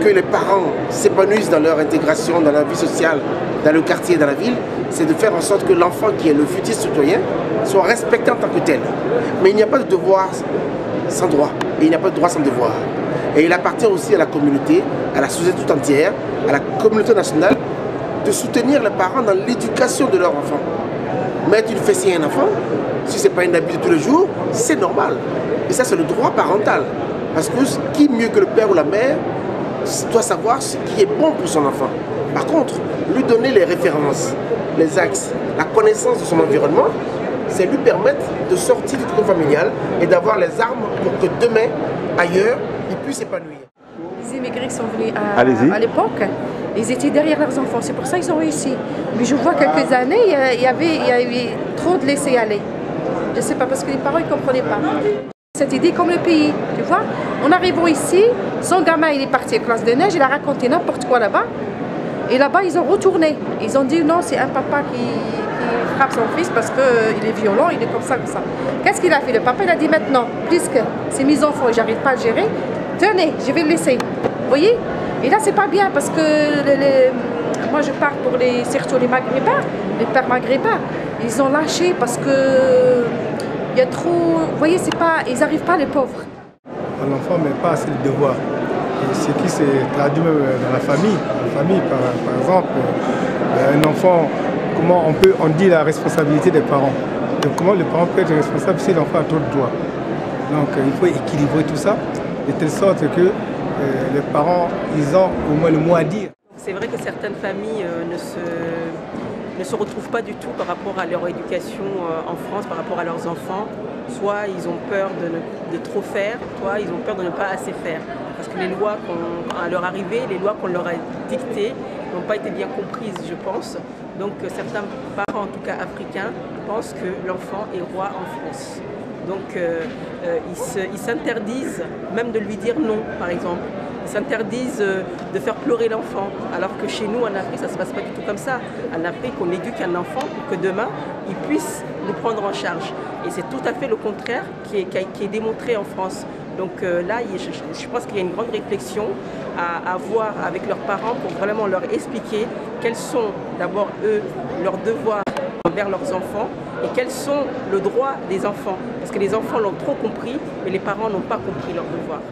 que les parents s'épanouissent dans leur intégration, dans la vie sociale, dans le quartier, dans la ville, c'est de faire en sorte que l'enfant qui est le futur citoyen soit respecté en tant que tel. Mais il n'y a pas de devoir sans droit, et il n'y a pas de droit sans devoir. Et il appartient aussi à la communauté, à la société tout entière, à la communauté nationale, de soutenir les parents dans l'éducation de leur enfant. Mettre une fessée à un enfant, si ce n'est pas une habitude de tous les jours, c'est normal. Et ça, c'est le droit parental. Parce que qui mieux que le père ou la mère doit savoir ce qui est bon pour son enfant. Par contre, lui donner les références, les axes, la connaissance de son environnement, c'est lui permettre de sortir du cocon familial et d'avoir les armes pour que demain, ailleurs, il puisse s'épanouir. Les immigrés qui sont venus à l'époque, ils étaient derrière leurs enfants, c'est pour ça qu'ils ont réussi. Mais je vois quelques années, il y avait trop de laisser aller. Je ne sais pas, parce que les parents ne comprenaient pas. Cette idée comme le pays, tu vois. En arrivant ici, son gamin il est parti à classe de neige, il a raconté n'importe quoi là-bas. Et là-bas, ils ont retourné. Ils ont dit non, c'est un papa qui frappe son fils parce qu'il est violent, il est comme ça. Qu'est-ce qu'il a fait? Le papa, il a dit maintenant, puisque c'est mes enfants et j'arrive pas à le gérer, tenez, je vais le laisser. Vous voyez? Et là, c'est pas bien parce que moi, je parle pour surtout les Maghrébins, les pères maghrébins. Ils ont lâché parce que il y a trop. Vous voyez, c'est pas, ils n'arrivent pas, les pauvres. L'enfant met pas assez de devoirs. Et ce qui se traduit même dans la famille. La famille, par exemple, un enfant, comment on dit la responsabilité des parents. Donc comment le parent peut être responsable si l'enfant a trop de droits. Donc il faut équilibrer tout ça, de telle sorte que les parents, ils ont au moins le mot à dire. C'est vrai que certaines familles ne se retrouvent pas du tout par rapport à leur éducation en France, par rapport à leurs enfants. Soit ils ont peur de trop faire, soit ils ont peur de ne pas assez faire. Parce que les lois à leur arrivée, les lois qu'on leur a dictées n'ont pas été bien comprises, je pense. Donc certains parents, en tout cas africains, pensent que l'enfant est roi en France. Donc ils s'interdisent même de lui dire non, par exemple. Ils s'interdisent de faire pleurer l'enfant, alors que chez nous, en Afrique, ça ne se passe pas du tout comme ça. En Afrique, on éduque un enfant pour que demain, il puisse nous prendre en charge. Et c'est tout à fait le contraire qui est démontré en France. Donc là, je pense qu'il y a une grande réflexion à avoir avec leurs parents pour vraiment leur expliquer quels sont d'abord, eux, leurs devoirs envers leurs enfants et quels sont le droit des enfants. Parce que les enfants l'ont trop compris, mais les parents n'ont pas compris leurs devoirs.